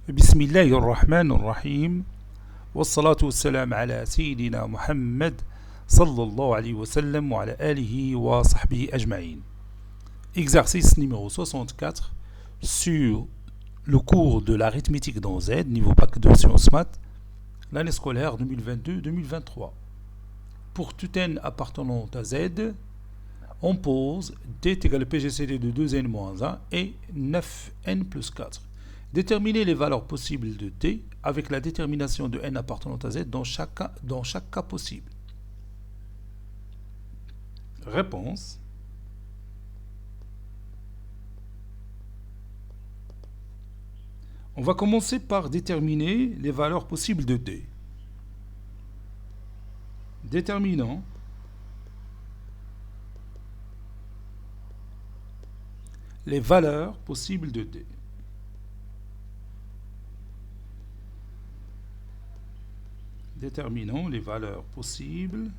بسم الله الرحمن الرحيم والصلاة والسلام على سيدنا محمد صلى الله عليه وسلم وعلى آله وصحبه أجمعين. Exercice numéro 64 sur le cours de l'arithmétique dans Z, niveau bac de sciences maths, l'année scolaire 2022-2023. Pour tout n appartenant à Z, on pose D est égal à PGCD de 2n-1 et 9n plus 4. Déterminer les valeurs possibles de D avec la détermination de n appartenant à Z dans chaque cas possible. Réponse. On va commencer par déterminer les valeurs possibles de D. Déterminant les valeurs possibles de D. Déterminons les valeurs possibles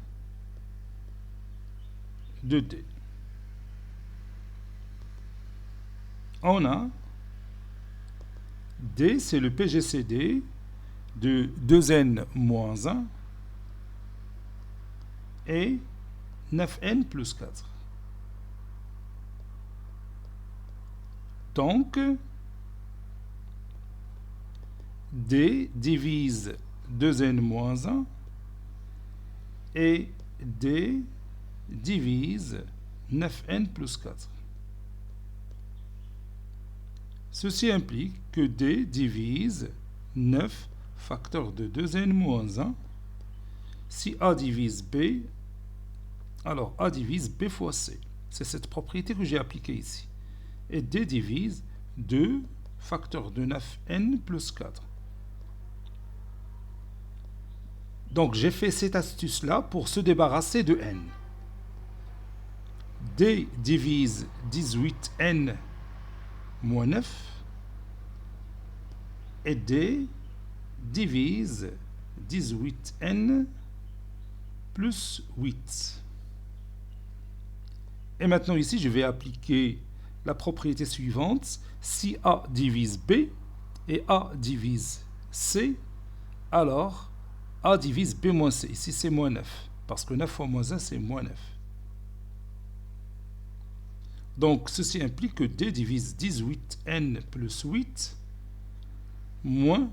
de D. On a D, c'est le PGCD de 2n-1 et 9n plus 4. Donc, D divise 2n-1 et D divise 9n plus 4. Ceci implique que D divise 9 facteur de 2n-1. Si A divise B, alors A divise B fois C. C'est cette propriété que j'ai appliquée ici. Et D divise 2 facteur de 9n plus 4. Donc, j'ai fait cette astuce-là pour se débarrasser de n. D divise 18n moins 9 et D divise 18n plus 8. Et maintenant, ici, je vais appliquer la propriété suivante. Si A divise B et A divise C, alors A divise B moins C. Ici, c'est moins 9. Parce que 9 fois moins 1, c'est moins 9. Donc, ceci implique que D divise 18n plus 8 moins,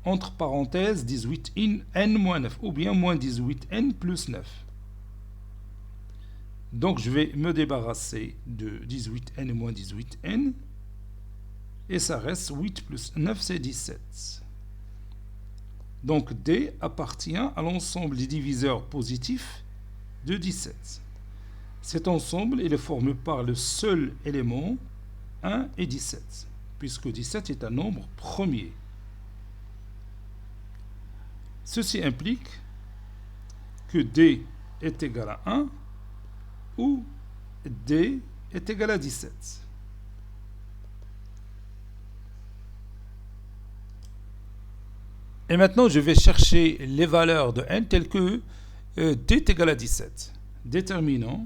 entre parenthèses, 18n moins 9. Ou bien moins 18n plus 9. Donc, je vais me débarrasser de 18n moins 18n. Et ça reste 8 plus 9, c'est 17. Donc, D appartient à l'ensemble des diviseurs positifs de 17. Cet ensemble est formé par le seul élément 1 et 17, puisque 17 est un nombre premier. Ceci implique que D est égal à 1 ou D est égal à 17. Et maintenant, je vais chercher les valeurs de n telles que D est égal à 17. Déterminant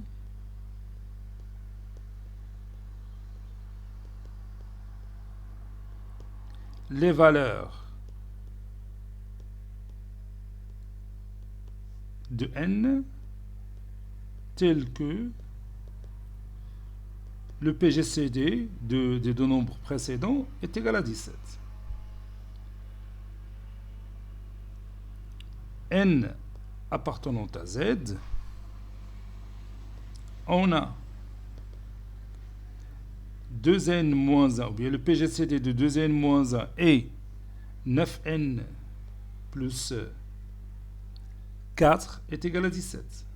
les valeurs de n telles que le PGCD des deux nombres précédents est égal à 17. N appartenant à Z, on a 2n-1, ou bien le PGCD de 2n-1 et 9n plus 4 est égal à 17.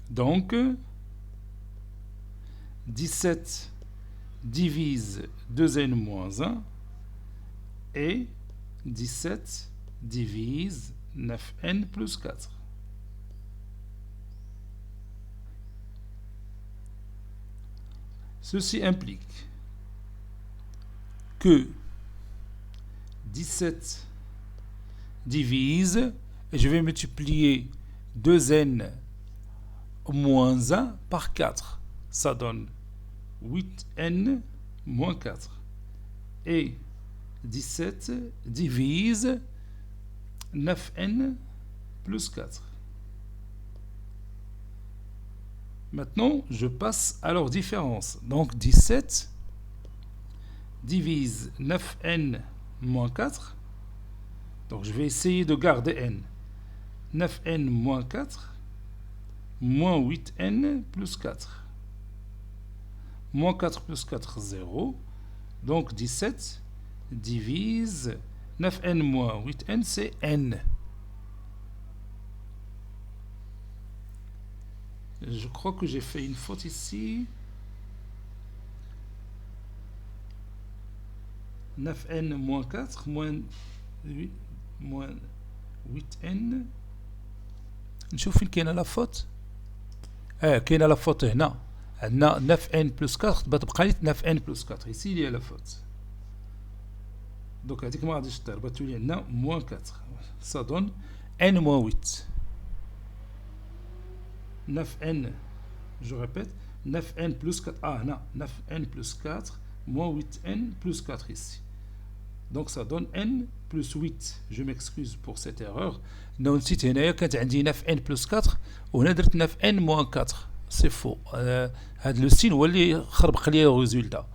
Donc, 17 divise 2n-1 et 17 divise 9n plus 4. Ceci implique que 17 divise, et je vais multiplier 2n moins 1 par 4. Ça donne 8n moins 4. Et 17 divise 9n plus 4. Maintenant, je passe à leur différence. Donc 17 divise 9n moins 4. Donc je vais essayer de garder n. 9n moins 4 moins 8n plus 4. Moins 4 plus 4, 0. Donc 17 divise 9n moins 8n, c'est n. Je crois que j'ai fait une faute ici. 9n moins 4 moins 8n. نشوف فين كاينه لا فوت. كاينه لا فوت هنا. عندنا 9n plus 4 تبقى لي 9n plus 4. ici il y a la faute. Donc هذيك ما غاديش طير بتولي عندنا moins 4. Ça donne n moins 8. 9n, je répète, 9n plus 4, non, 9n plus 4, moins 8n plus 4 ici. Donc ça donne n plus 8. Je m'excuse pour cette erreur. Non, si tu as quand on dit 9n plus 4, on a dit 9n moins 4. C'est faux. Le signe, on va le résultat.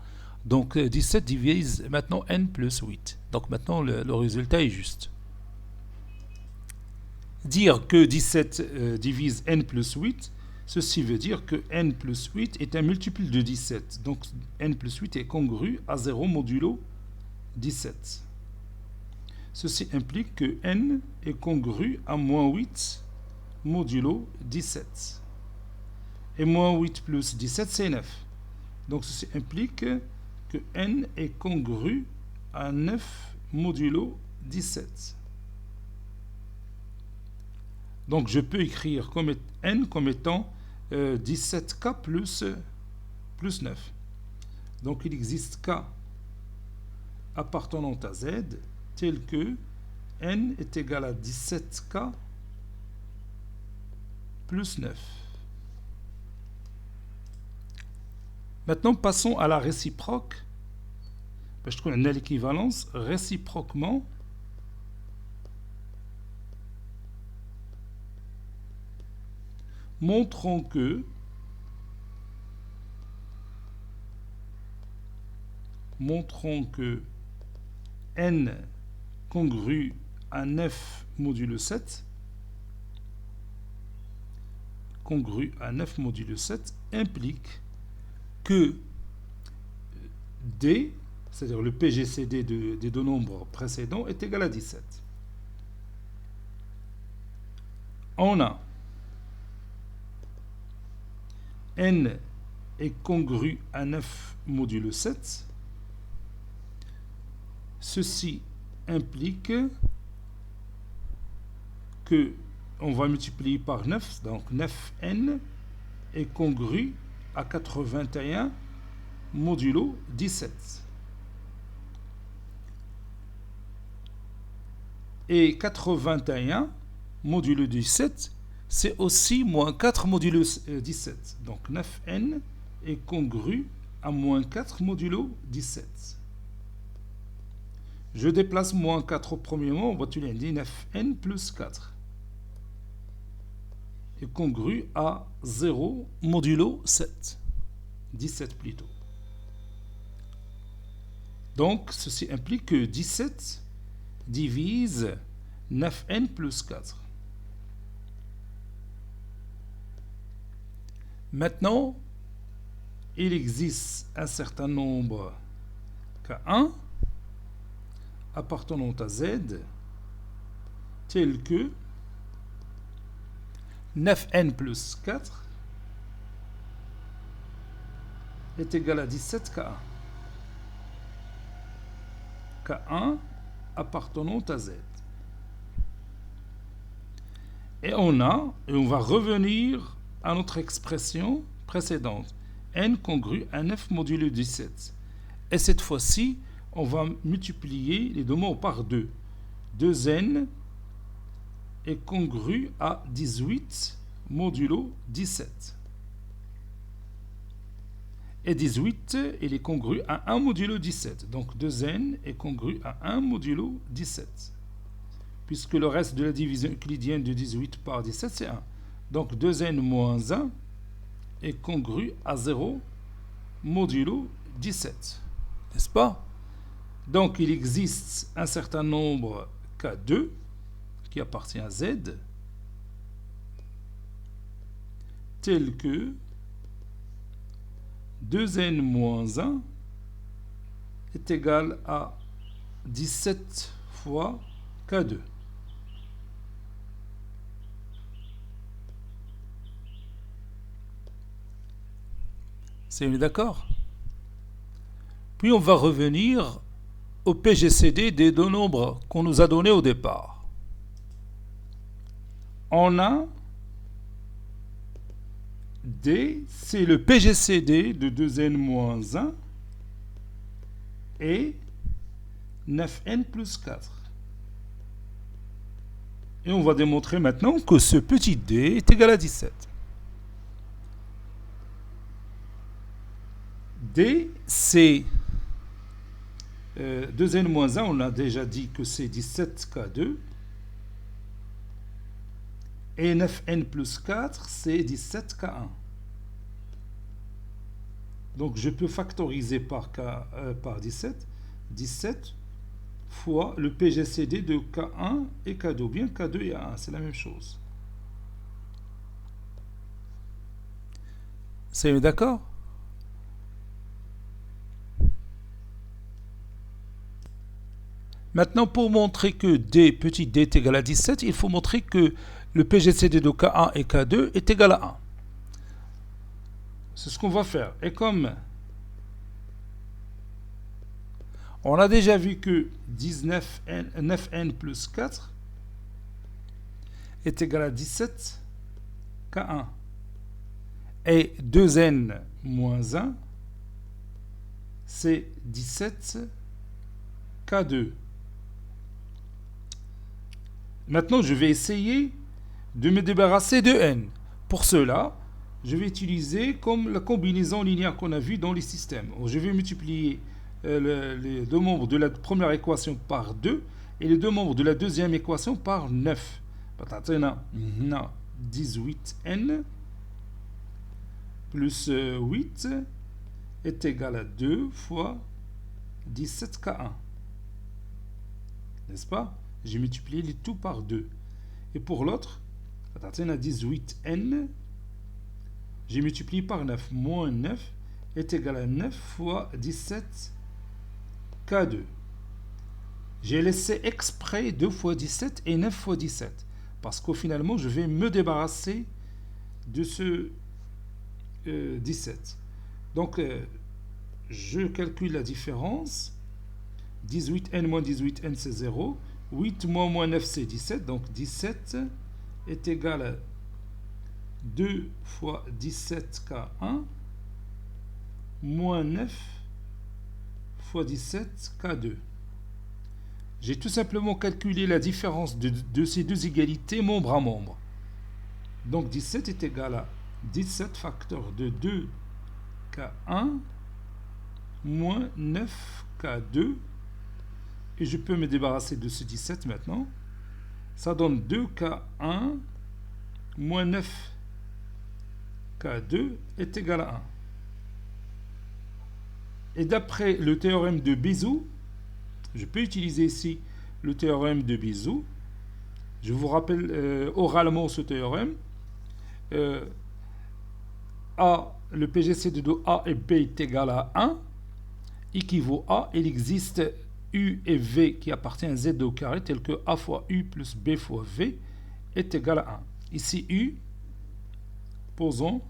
Donc 17 divise maintenant n plus 8. Donc maintenant le résultat est juste. Dire que 17 divise n plus 8, ceci veut dire que n plus 8 est un multiple de 17. Donc n plus 8 est congru à 0 modulo 17. Ceci implique que n est congru à moins 8 modulo 17. Et moins 8 plus 17, c'est 9. Donc ceci implique que n est congru à 9 modulo 17. Donc je peux écrire comme n comme étant 17k plus 9. Donc il existe k appartenant à z tel que n est égal à 17k plus 9. Maintenant passons à la réciproque. Parce qu'on a l'équivalence réciproquement. Montrons que n congru à 9 modulo 7 implique que D, c'est-à-dire le PGCD des deux nombres précédents, est égal à 17. On a n est congru à 9 modulo 7. Ceci implique que on va multiplier par 9, donc 9n est congru à 81 modulo 17. Et 81 modulo 17, c'est aussi moins 4 modulo 17. Donc 9n est congru à moins 4 modulo 17. Je déplace moins 4 au premier mot, on va utiliser 9n plus 4. Est congru à 0 modulo 7. 17 plutôt. Donc ceci implique que 17 divise 9n plus 4. Maintenant, il existe un certain nombre K1 appartenant à Z tel que 9n plus 4 est égal à 17 K1. K1 appartenant à Z. Et on va revenir à notre expression précédente. N congru à 9 modulo 17. Et cette fois-ci, on va multiplier les deux mots par 2. 2n est congru à 18 modulo 17. Et 18, il est congru à 1 modulo 17. Donc 2n est congru à 1 modulo 17. Puisque le reste de la division euclidienne de 18 par 17, c'est 1. Donc 2n moins 1 est congru à 0 modulo 17. N'est-ce pas? Donc il existe un certain nombre K2 qui appartient à Z, tel que 2n moins 1 est égal à 17 fois K2. C'est d'accord? Puis on va revenir au PGCD des deux nombres qu'on nous a donnés au départ. On a D, c'est le PGCD de 2n moins 1 et 9n plus 4. Et on va démontrer maintenant que ce petit d est égal à 17. D, c'est 2n moins 1, on a déjà dit que c'est 17K2. Et 9n plus 4, c'est 17K1. Donc je peux factoriser par 17. 17 fois le PGCD de K1 et K2. Bien K2 et A1, c'est la même chose. C'est d'accord? Maintenant, pour montrer que D, petit d est égal à 17, il faut montrer que le PGCD de K1 et K2 est égal à 1. C'est ce qu'on va faire. Et comme on a déjà vu que 9n plus 4 est égal à 17 K1 et 2n moins 1 c'est 17 K2. Maintenant, je vais essayer de me débarrasser de n. Pour cela, je vais utiliser comme la combinaison linéaire qu'on a vue dans les systèmes. Je vais multiplier les deux membres de la première équation par 2 et les deux membres de la deuxième équation par 9. 18n plus 8 est égal à 2 fois 17K1. N'est-ce pas? J'ai multiplié les tout par 2. Et pour l'autre, 18n, j'ai multiplié par 9. Moins 9 est égal à 9 fois 17K2. J'ai laissé exprès 2 fois 17 et 9 fois 17. Parce qu'au finalement, je vais me débarrasser de ce 17. Donc, je calcule la différence. 18n moins 18n, c'est 0. 8 moins 9, c'est 17. Donc, 17 est égal à 2 fois 17K1 moins 9 fois 17K2. J'ai tout simplement calculé la différence de ces deux égalités membre à membre. Donc 17 est égal à 17 facteur de 2K1 moins 9K2. Et je peux me débarrasser de ce 17 maintenant. Ça donne 2K1 moins 9K2 est égal à 1. Et d'après le théorème de Bézout, je peux utiliser ici le théorème de Bézout. Je vous rappelle oralement ce théorème. A, le PGCD de A et B est égal à 1. Équivaut à, il existe U et V qui appartient à Z au carré, tel que A fois U plus B fois V est égal à 1. Ici, U, posons,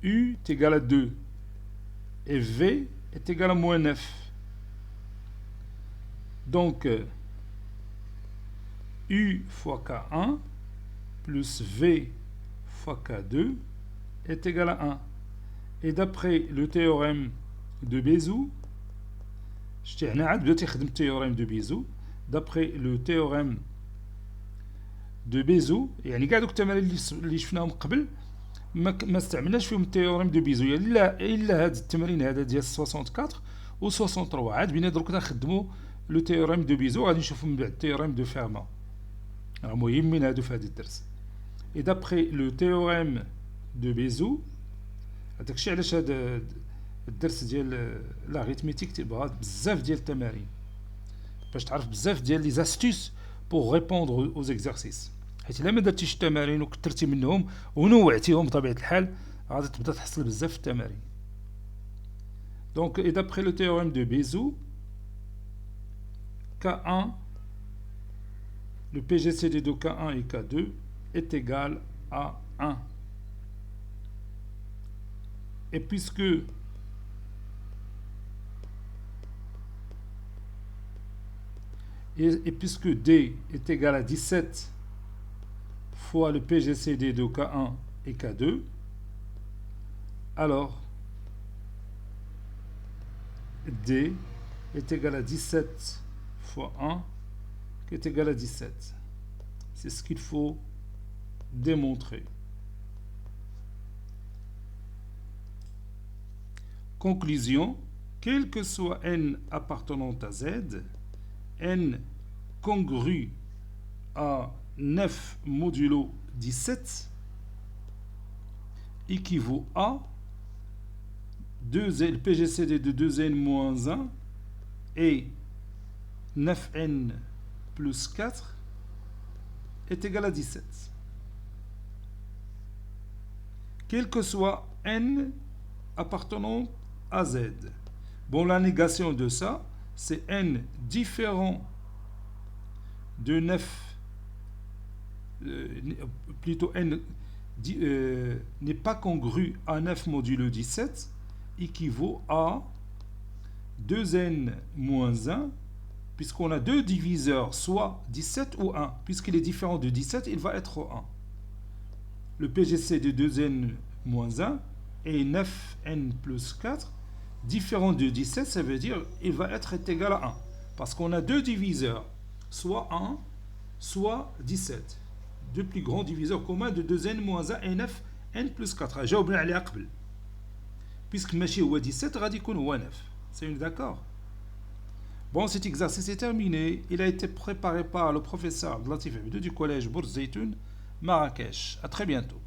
U est égal à 2 et V est égal à moins 9. Donc, U fois K1 plus V fois K2 est égal à 1. Et d'après le théorème de Bézout, d'après le théorème de Bézout, يعني كاع دوك التمارين اللي شفناهم قبل ما استعملناش فيهم التيوريم دو بيزو الا هذا التمرين هذا ديال 64 و 63. عاد بينا دروك نخدموا لو تيوريم دو بيزو، غادي نشوفوا من بعد التيوريم دو فيرما، راه مهمين هادو في هذا الدرس. اي دابخي لو تيوريم دو بيزو، هذاكشي علاش هذا الدرس ديال لاغيتميتيك تيبغى بزاف ديال التمارين باش تعرف بزاف ديال لي زاستوس بوغ ريبوندر او زيكزارسيس، حيت الا ما درتيش التمارين وكثرتي منهم ونوعتيهم بطبيعه الحال غادي تبدا تحصل بزاف في التمارين. دونك اي دابخي لو تيوريم دو بيزو K1, le PGCD de K1 et K2 est égal à 1. Et puisque D est égal à 17 fois le PGCD de K1 et K2, alors D est égal à 17 fois 1 qui est égal à 17. C'est ce qu'il faut démontrer. Conclusion, quel que soit n appartenant à z, n congru à 9 modulo 17 équivaut à le PGCD de 2n moins 1 et 9n plus 4 est égal à 17. Quel que soit n appartenant à z. Bon, la négation de ça, c'est n différent de 9, plutôt n n'est pas congru à 9 modulo 17, équivaut à 2n moins 1, puisqu'on a deux diviseurs, soit 17 ou 1. Puisqu'il est différent de 17, il va être 1. Le PGC de 2n moins 1 et 9n plus 4, différent de 17, ça veut dire il va être égal à 1. Parce qu'on a deux diviseurs, soit 1, soit 17. Deux plus grands diviseurs communs de 2n moins 1 et 9n plus 4. جاوبنا عليها قبل. Puisque ماشي هو 17, غادي يكون هو 9. C'est d'accord? Bon, cet exercice est terminé. Il a été préparé par le professeur Abdelatif Abidou du collège Bourz Zeytoun, Marrakech. À très bientôt.